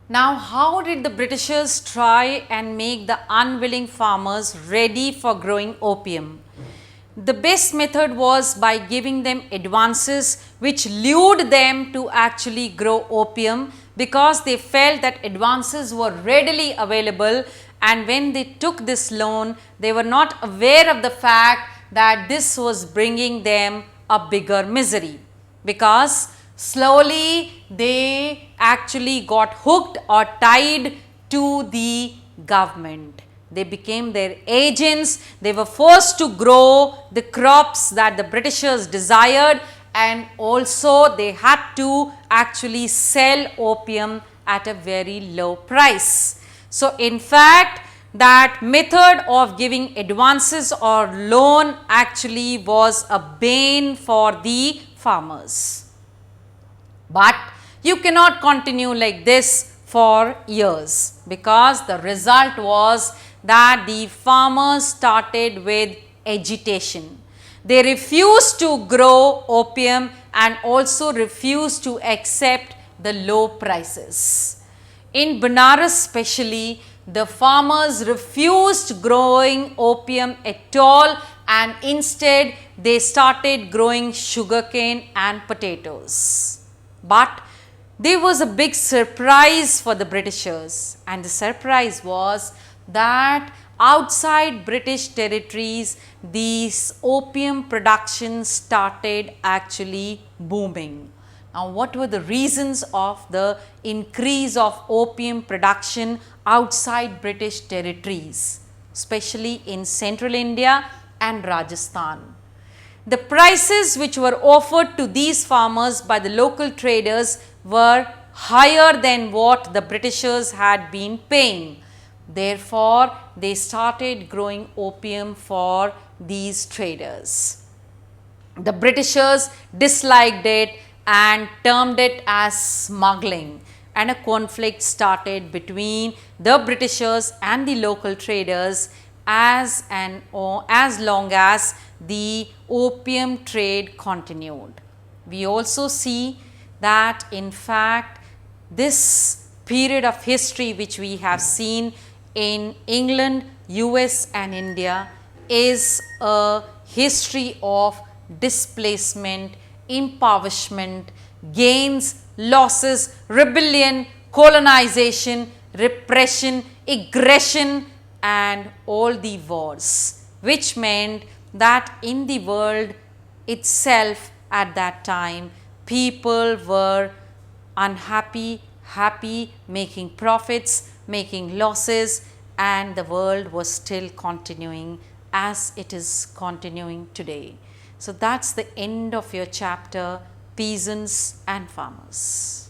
Now, how did the Britishers try and make the unwilling farmers ready for growing opium? The best method was by giving them advances which lured them to actually grow opium, because they felt that advances were readily available, and when they took this loan, they were not aware of the fact that this was bringing them a bigger misery, because slowly they actually got hooked or tied to the government. They became their agents. They were forced to grow the crops that the Britishers desired, and also they had to actually sell opium at a very low price. So, in fact, that method of giving advances or loan actually was a bane for the farmers. But you cannot continue like this for years, because the result was that the farmers started with agitation. They refused to grow opium and also refused to accept the low prices. In Banaras especially, the farmers refused growing opium at all, and instead they started growing sugarcane and potatoes. But there was a big surprise for the Britishers, and the surprise was that outside British territories, these opium production started actually booming. Now, what were the reasons of the increase of opium production outside British territories, especially in central India and Rajasthan? The prices which were offered to these farmers by the local traders were higher than what the Britishers had been paying. Therefore, they started growing opium for these traders. The Britishers disliked it and termed it as smuggling, and a conflict started between the Britishers and the local traders as long as the opium trade continued. We also see that in fact this period of history which we have seen in England, US and India is a history of displacement, impoverishment, gains, losses, rebellion, colonization, repression, aggression and all the wars, which meant that in the world itself at that time, people were unhappy, happy, making profits, making losses, and the world was still continuing as it is continuing today. So, that is the end of your chapter, Peasants and Farmers.